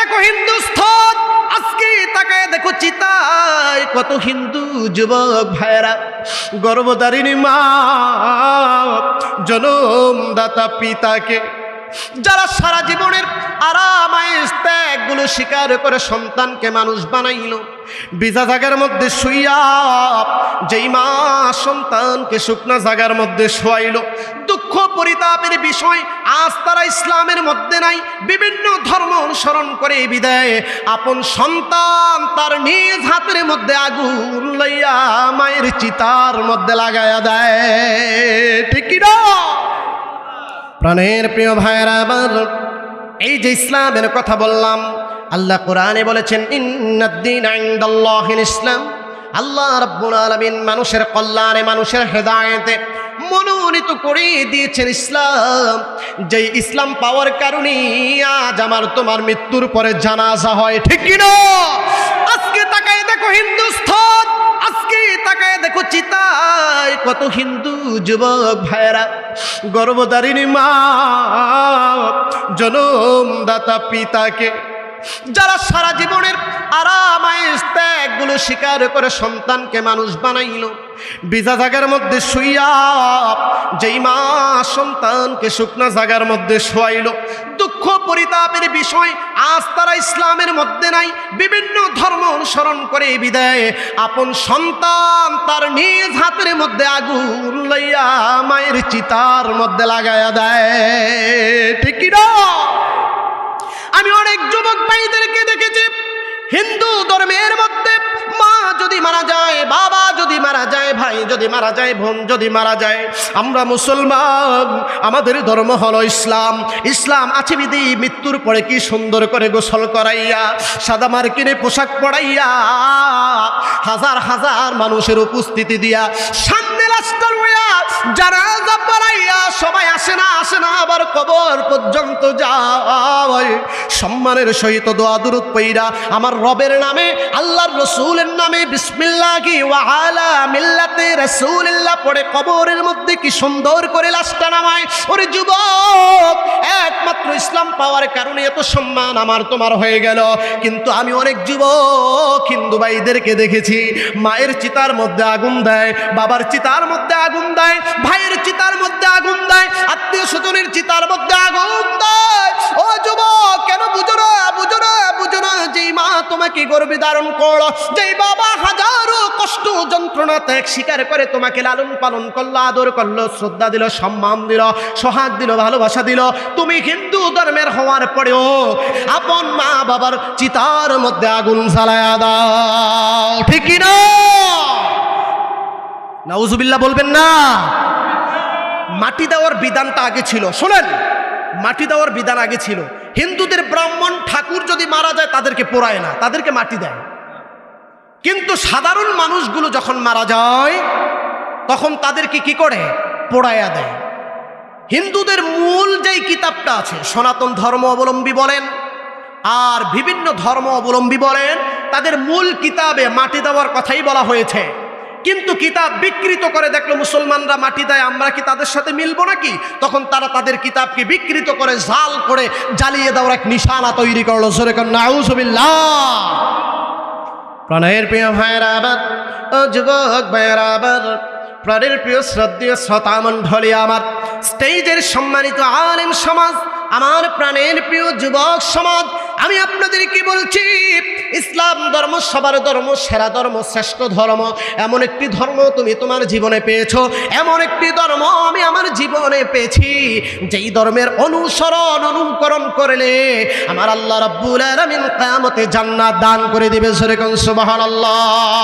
দেখো হিন্দুস্থান, আজকে তাকায় দেখো চিতায় কত হিন্দু যুবক ভাইয়েরা, গর্ভধারিণী মা, জনমদাতা পিতাকে যারা সারা জীবনের আরাম আয়েশ ত্যাগগুলো স্বীকার করে সন্তানকে মানুষ বানাইল, ভিজা জায়গার মধ্যে শুইয়া যেই মা সন্তানকে শুকনা জায়গার মধ্যে শোয়াইল, দুঃখ পরিতাপের বিষয় আজ তারা ইসলামের মধ্যে নাই, বিভিন্ন ধর্ম অনুসরণ করে বিদায় আপন সন্তান তার নিজ হাতের মধ্যে আগুন লইয়া মায়ের চিতার মধ্যে লাগায়া দেয়। ঠিক কি না? প্রাণের প্রিয় ভাইয়েরা আমার, এই যে ইসলামের কথা বললাম, আল্লাহ কোরআনে বলেছেন ইন্নাদ-দীনা ইনদাল্লাহিল ইসলাম। আল্লাহ রাব্বুল আলামিন মানুষের কল্যাণে, মানুষের হেদায়েতে মনোনীত করে দিয়েছেন ইসলাম। যেই ইসলাম পাওয়ার কারণে আজ আমার তোমার মৃত্যুর পরে জানাজা হয়। ঠিক কি না? আজকে তাকায় দেখো হিন্দুস্থান, আজকে তাকায় দেখো চিতায় কত হিন্দু যুবক ভাইয়েরা, গর্ভধারিণী মা, জনমদাতা পিতাকে যারা সারা জীবনের আরাম আয়েশ ত্যাগগুলো স্বীকার করে সন্তানকে মানুষ বানাইল, ভিজা জায়গার মধ্যে শুইয়া যেই মা সন্তানকে শুকনা জায়গার মধ্যে শোয়াইল, দুঃখ পরিতাপের বিষয় আজ তারা ইসলামের মধ্যে নাই, বিভিন্ন ধর্ম অনুসরণ করে বিদায় আপন সন্তান তার নিজ হাতের মধ্যে আগুন লইয়া মায়ের চিতার মধ্যে লাগায়া দেয়। ঠিক কি না? আমি অনেক যুবক ভাইদেরকে দেখেছি হিন্দু ধর্মের মধ্যে মা যদি মারা যায়, বাবা যদি মারা যায়, ভাই যদি মারা যায়, বোন যদি মারা যায়, আমরা মুসলমান, আমাদের ধর্ম হলো ইসলাম। ইসলাম আছে বিধি মৃত্যুর পরে কি সুন্দর করে গোসল করাইয়া, সাদা মার্কিনে পোশাক পরাইয়া, হাজার হাজার মানুষের উপস্থিতি দিয়া, সামনে লাশটা লইয়া জানাজা পড়াইয়া সবাই আসে না আবার কবর পর্যন্ত যায়, সম্মানের সহিত দোয়া দুরূদ পইরা আমার রবের নামে, আল্লাহর রসুলের নামে বিসমিল্লাহি ওয়া আলা মিল্লাতি রাসূলিল্লাহ পড়ে কবরের মধ্যে কি সুন্দর করে লাশটা নামায়। ওরে যুবক, একমাত্র ইসলাম পাওয়ার কারণে এত সম্মান আমার তোমার হয়ে গেল। কিন্তু আমি অনেক যুবক হিন্দু ভাইদেরকে দেখেছি মায়ের চিতার মধ্যে আগুন দেয়, বাবার চিতার মধ্যে আগুন দেয়, ভাইয়ের চিতার মধ্যে আগুন দেয়, আত্মীয় স্বজনের চিতার মধ্যে আগুন দেয়। ও যুবক, কেন বুঝো না? যেই মা তোমাকে গর্ভে ধারণ করলো, যেই বাবা হাজারো কষ্ট যন্ত্রণা ত্যাগ স্বীকার করে তোমাকে লালন পালন করলো, আদর করলো, শ্রদ্ধা দিল, সম্মান দিল, সোহাগ দিল, ভালোবাসা দিল, তুমি হিন্দু ধর্মের হওয়ার পরেও আপন মা বাবার চিতার মধ্যে আগুন জ্বালায়া দাও। ঠিক কি না? নাউজুবিল্লাহ বলবেন না? মাটি দেওয়ার বিধানটা আগে ছিল। শোনেন, মাটি দেওয়ার বিধান আগে ছিল। হিন্দুদের ব্রাহ্মণ ঠাকুর যদি মারা যায় তাদেরকে পোড়ায় না, তাদেরকে মাটি দেয়। কিন্তু সাধারণ মানুষগুলো যখন মারা যায় তখন তাদেরকে কি করে? পোড়ায়া দেয়। হিন্দুদের মূল যেই কিতাবটা আছে, সনাতন ধর্ম অবলম্বী বলেন আর বিভিন্ন ধর্ম অবলম্বী বলেন, তাদের মূল কিতাবে মাটি দেওয়ার কথাই বলা হয়েছে। কিন্তু কিতাব বিকৃত করে দেখলো মুসলমানরা মাটি দেয়, আমরা কি তাদের সাথে মিলবো নাকি? তখন তারা তাদের কিতাবকে বিকৃত করে জাল করে জ্বালিয়ে দেওয়ার এক নিশানা তৈরি করলো। জোরে কর নাউজুবিল্লাহ। প্রাণের প্রিয় ভাইয়েরা আবার, ও যুবক ভাইয়েরা আবার, প্রাণের প্রিয় শ্রদ্ধেয় শ্রোতা মণ্ডলী আমার, স্টেজের সম্মানিত আলেম সমাজ, আমার প্রাণের প্রিয় যুবক সমাজ, আমি আপনাদেরকে বলছি ইসলাম ধর্ম সবার ধর্ম, সেরা ধর্ম, শ্রেষ্ঠ ধর্ম। এমন একটি ধর্ম তুমি তোমার জীবনে পেয়েছো, এমন একটি ধর্ম আমি আমার জীবনে পেয়েছি, যেই ধর্মের অনুকরণ করলে আমার আল্লাহ রাব্বুল আলামিন কিয়ামতে জান্নাত দান করে দিবে। সুবহানাল্লাহ।